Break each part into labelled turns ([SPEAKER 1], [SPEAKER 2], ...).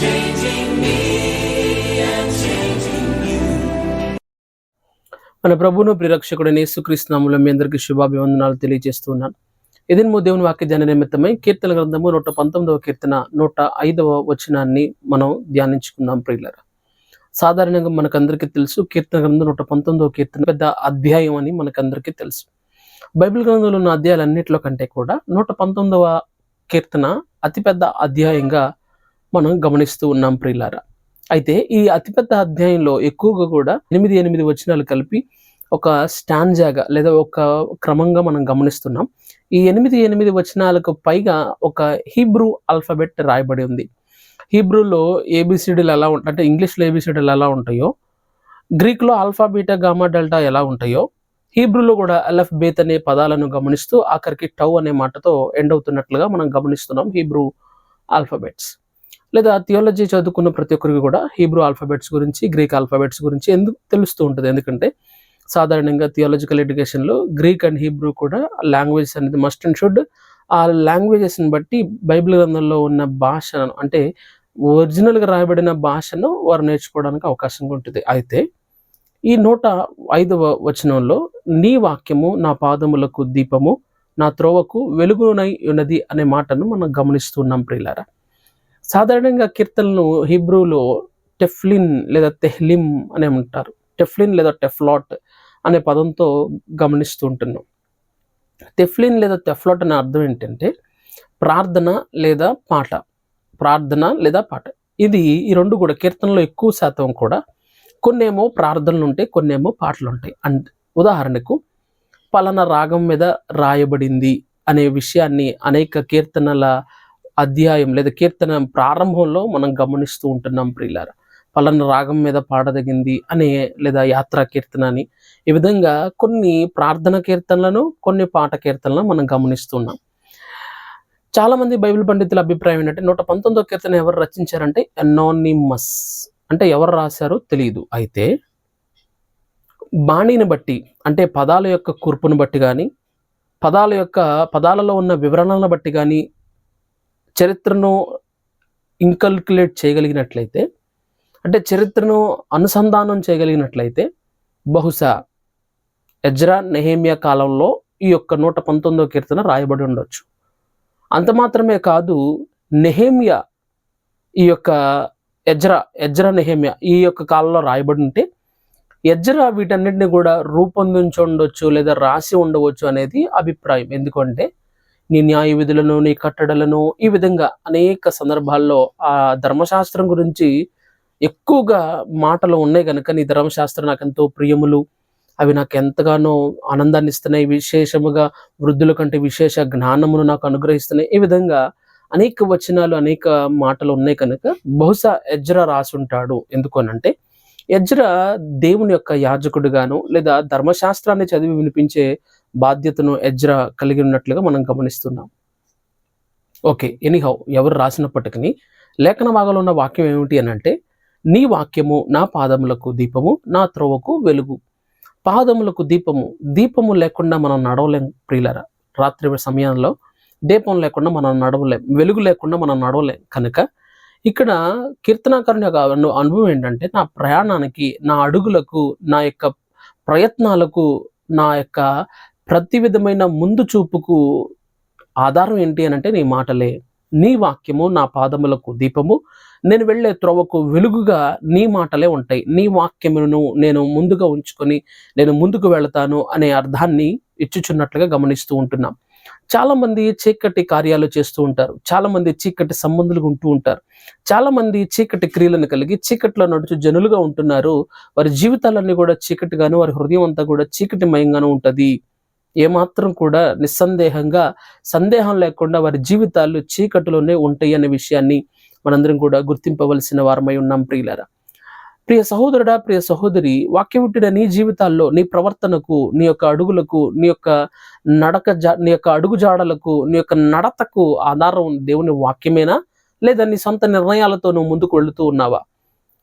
[SPEAKER 1] మన ప్రభువును ప్రిరక్షకుడైన యేసుక్రీస్తు నామములో మీ అందరికీ శుభాభివందనాలు తెలియజేస్తున్నాను. ఎదినము దేవుని వాక్య ధ్యాన నిమిత్తమై కీర్తన గ్రంథము 119వ కీర్తన 105వ వచనాన్ని మనం ధ్యానించుకుందాం ప్రియులారా. సాధారణంగా మనకందరికీ తెలుసు, కీర్తన గ్రంథం 119వ కీర్తన పెద్ద అధ్యాయం అని మనకందరికీ తెలుసు. బైబిల్ గ్రంథంలో ఉన్న అధ్యాయాలన్నింటిలో కంటే కూడా 119వ కీర్తన అతిపెద్ద అధ్యాయంగా మనం గమనిస్తూ ఉన్నాం ప్రియులారా. అయితే ఈ అతిపెద్ద అధ్యాయంలో ఎక్కువగా కూడా 8 వచనాలు కలిపి ఒక స్టాంజాగా లేదా ఒక క్రమంగా మనం గమనిస్తున్నాం. ఈ 8 వచనాలకు పైగా ఒక హీబ్రూ ఆల్ఫాబెట్ రాయబడి ఉంది. హీబ్రూలో ఏబిసిడీలు ఎలా ఉంటాయి అంటే ఇంగ్లీష్లో ఏబిసిడీలు ఎలా ఉంటాయో, గ్రీక్లో ఆల్ఫా బీటా గామా డెల్టా ఎలా ఉంటాయో, హీబ్రూలో కూడా అలఫ్ బేత్ అనే పదాలను గమనిస్తూ ఆఖరికి టౌ అనే మాటతో ఎండ్ అవుతున్నట్లుగా మనం గమనిస్తున్నాం హీబ్రూ ఆల్ఫాబెట్స్. లేదా థియాలజీ చదువుకున్న ప్రతి ఒక్కరికి కూడా హీబ్రూ ఆల్ఫాబెట్స్ గురించి, గ్రీక్ ఆల్ఫాబెట్స్ గురించి ఎందుకు తెలుస్తూ ఉంటుంది. ఎందుకంటే సాధారణంగా థియాలజికల్ ఎడ్యుకేషన్లో గ్రీక్ అండ్ హీబ్రూ కూడా లాంగ్వేజెస్ అనేది మస్ట్ అండ్ షుడ్. ఆ లాంగ్వేజెస్ని బట్టి బైబిల్ గ్రంథంలో ఉన్న భాషను అంటే ఒరిజినల్గా రాయబడిన భాషను వారు నేర్చుకోవడానికి అవకాశంగా ఉంటుంది. అయితే ఈ 105వ వచనంలో నీ వాక్యము నా పాదములకు దీపము, నా త్రోవకు వెలుగునై ఉన్నది అనే మాటను మనం గమనిస్తున్నాం ప్రియులారా. సాధారణంగా కీర్తనలు హీబ్రూలో టెఫ్లిన్ లేదా తెహ్లిం అని అంటారు. టెఫ్లిన్ లేదా టెఫ్లాట్ అనే పదంతో గమనిస్తూ ఉంటున్నాం. టెఫ్లిన్ లేదా టెఫ్లాట్ అనే అర్థం ఏంటంటే ప్రార్థన లేదా పాట. ప్రార్థన లేదా పాట, ఇది ఈ రెండు కూడా కీర్తనలో ఎక్కువ శాతం కూడా కొన్నేమో ప్రార్థనలు ఉంటాయి, కొన్నేమో పాటలు ఉంటాయి. అండ్ ఉదాహరణకు పలానా రాగం మీద రాయబడింది అనే విషయాన్ని అనేక కీర్తనల అధ్యాయం లేదా కీర్తన ప్రారంభంలో మనం గమనిస్తూ ఉంటున్నాం ప్రియులారా. పలానా రాగం మీద పాడదగింది అనే లేదా యాత్రా కీర్తన అని, ఈ విధంగా కొన్ని ప్రార్థన కీర్తనలను, కొన్ని పాట కీర్తనలను మనం గమనిస్తున్నాం. చాలామంది బైబిల్ పండితుల అభిప్రాయం ఏంటంటే 119వ కీర్తన ఎవరు రచించారంటే అనానిమస్, అంటే ఎవరు రాశారో తెలియదు. అయితే బాణీని బట్టి అంటే పదాల యొక్క కూర్పును బట్టి కానీ, పదాలలో ఉన్న వివరణలను బట్టి కానీ చరిత్రను ఇన్కల్కులేట్ చేయగలిగినట్లయితే, అంటే చరిత్రను అనుసంధానం చేయగలిగినట్లయితే బహుశా ఎజ్రా నెహెమ్యా కాలంలో ఈ యొక్క 119వ కీర్తన రాయబడి ఉండొచ్చు. అంత మాత్రమే కాదు, నెహెమ్యా ఈ యొక్క ఎజ్రా నెహెమ్యా ఈ యొక్క కాలంలో రాయబడి ఉంటే ఎజ్రా వీటన్నిటిని కూడా రూపొందించి ఉండొచ్చు లేదా రాసి ఉండవచ్చు అనేది అభిప్రాయం. ఎందుకంటే నీ న్యాయ విధులను, నీ కట్టడలను, ఈ విధంగా అనేక సందర్భాల్లో ఆ ధర్మశాస్త్రం గురించి ఎక్కువగా మాటలు ఉన్నాయి కనుక, నీ ధర్మశాస్త్రం నాకు ఎంతో ప్రియములు, అవి నాకు ఎంతగానో ఆనందాన్ని ఇస్తున్నాయి, విశేషముగా వృద్ధుల కంటే విశేష జ్ఞానమును నాకు అనుగ్రహిస్తున్నాయి, ఈ విధంగా అనేక వచనాలు, అనేక మాటలు ఉన్నాయి కనుక బహుశా ఎజ్రా రాసుంటాడు. ఎందుకనంటే ఎజ్రా దేవుని యొక్క యాజకుడుగాను లేదా ధర్మశాస్త్రాన్ని చదివి వినిపించే బాధ్యతను ఎజ్రా కలిగి ఉన్నట్లుగా మనం గమనిస్తున్నాం. ఓకే, ఎనీహౌ ఎవరు రాసినప్పటికీ లేఖన భాగంలో ఉన్న వాక్యం ఏమిటి అని అంటే, నీ వాక్యము నా పాదములకు దీపము, నా త్రోవకు వెలుగు. పాదములకు దీపము, దీపము లేకుండా మనం నడవలేం ప్రియులారా. రాత్రి సమయంలో దీపం లేకుండా మనం నడవలేం, వెలుగు లేకుండా మనం నడవలేం. కనుక ఇక్కడ కీర్తనాకారుని యొక్క అనుభవం ఏంటంటే, నా ప్రయాణానికి, నా అడుగులకు, నా యొక్క ప్రయత్నాలకు, నా యొక్క ప్రతి విధమైన ముందు చూపుకు ఆధారం ఏంటి అని అంటే నీ మాటలే. నీ వాక్యము నా పాదములకు దీపము, నేను వెళ్ళే త్రోవకు వెలుగుగా నీ మాటలే ఉంటాయి. నీ వాక్యమును నేను ముందుగా ఉంచుకొని నేను ముందుకు వెళతాను అనే అర్థాన్ని ఇచ్చుచున్నట్లుగా గమనిస్తూ ఉంటున్నాం. చాలామంది చీకటి కార్యాలు చేస్తూ ఉంటారు, చాలామంది చీకటి సంబంధులుగా ఉంటూ ఉంటారు, చాలామంది చీకటి క్రియలను కలిగి చీకట్లో నడుచు జనులుగా ఉంటున్నారు. వారి జీవితాలన్నీ కూడా చీకటిగాను, వారి హృదయం అంతా కూడా చీకటిమయంగాను ఉంటుంది. ఏమాత్రం కూడా నిస్సందేహంగా సందేహం లేకుండా వారి జీవితాలు చీకటిలోనే ఉంటాయి అనే విషయాన్ని మనందరం కూడా గుర్తింపవలసిన వారమై ఉన్నాం ప్రియులారా. ప్రియ సహోదరుడా, ప్రియ సహోదరి, వాక్యం వింటున్న నీ జీవితాల్లో, నీ ప్రవర్తనకు, నీ యొక్క అడుగులకు, నీ యొక్క నీ యొక్క అడుగు జాడలకు, నీ యొక్క నడతకు ఆధారం దేవుని వాక్యమేనా, లేదా నీ సొంత నిర్ణయాలతో నువ్వు ముందుకు వెళుతూ ఉన్నావా?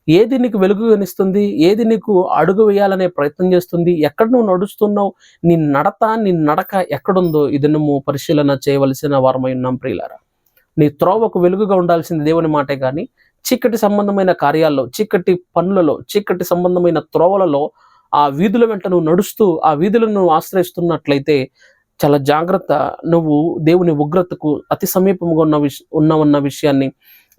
[SPEAKER 1] ఏది నీకు వెలుగునిస్తుంది, ఏది నీకు అడుగు వేయాలనే ప్రయత్నం చేస్తుంది, ఎక్కడ నువ్వు నడుస్తున్నావు, నీ నడక ఎక్కడుందో ఇది నువ్వు పరిశీలన చేయవలసిన వారమై ఉన్నాం ప్రియులారా. నీ త్రోవకు వెలుగుగా ఉండాల్సింది దేవుని మాటే కానీ చీకటి సంబంధమైన కార్యాల్లో, చీకటి పనులలో, చీకటి సంబంధమైన త్రోవలలో ఆ వీధుల వెంట నువ్వు నడుస్తూ ఆ వీధులను నువ్వు ఆశ్రయిస్తున్నట్లయితే చాలా జాగ్రత్త. నువ్వు దేవుని ఉగ్రతకు అతి సమీపంగా ఉన్నావన్న విషయాన్ని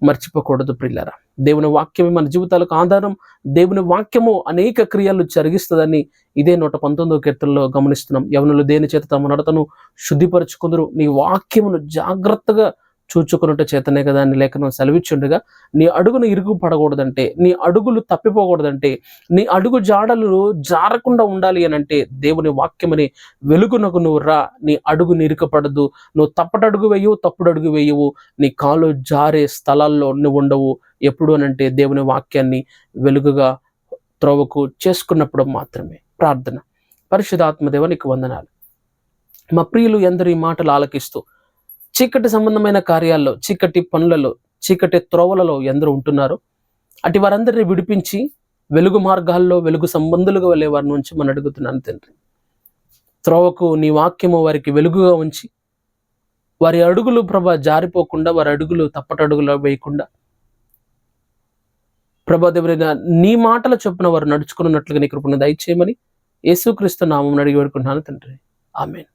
[SPEAKER 1] మర్చిపోకూడదు ప్రియులారా. దేవుని వాక్యమే మన జీవితాలకు ఆధారం. దేవుని వాక్యము అనేక క్రియలు జరిగిస్తుందని ఇదే 119వ కీర్తనలో గమనిస్తున్నాం. యవనులు దేని చేత తమ నడతను శుద్ధిపరచుకుందరు, నీ వాక్యమును జాగ్రత్తగా చూచుకున్నట్టు చేతనే కదా అని లేఖనం సెలవిచ్చుండగా, నీ అడుగును ఇరుగు పడకూడదంటే, నీ అడుగులు తప్పిపోకూడదంటే, నీ అడుగు జాడలు జారకుండా ఉండాలి అని అంటే దేవుని వాక్యమని వెలుగునకు నువ్వు రా. నీ అడుగు ఇరుకపడదు. నువ్వు తప్పుడు అడుగు వేయవు. నీ కాలు జారే స్థలాల్లో నువ్వు ఉండవు. ఎప్పుడు అనంటే దేవుని వాక్యాన్ని వెలుగుగా త్రోవకు చేసుకున్నప్పుడు మాత్రమే. ప్రార్థన. పరిశుద్ధాత్మదేవ నీకు వందనాలు. మా ప్రియులు ఎందరు ఈ మాటలు ఆలకిస్తూ చీకటి సంబంధమైన కార్యాల్లో, చీకటి పనులలో, చీకటి త్రోవలలో ఎందరూ ఉంటున్నారు, అటు వారందరినీ విడిపించి వెలుగు మార్గాల్లో వెలుగు సంబంధులుగా వెళ్ళే వారిని ఉంచి మనం అడుగుతున్నాను తండ్రి. త్రోవకు నీ వాక్యము వారికి వెలుగుగా ఉంచి వారి అడుగులు ప్రభా జారిపోకుండా, వారి అడుగులు తప్పటడుగులు వేయకుండా ప్రభా దేవుడైన నీ మాటల చొప్పున వారు నడుచుకున్నట్లుగా నీ కృపను దయచేయమని యేసుక్రీస్తు నామమున అడిగి వేడుకుంటున్నాను తండ్రి. ఆమేన్.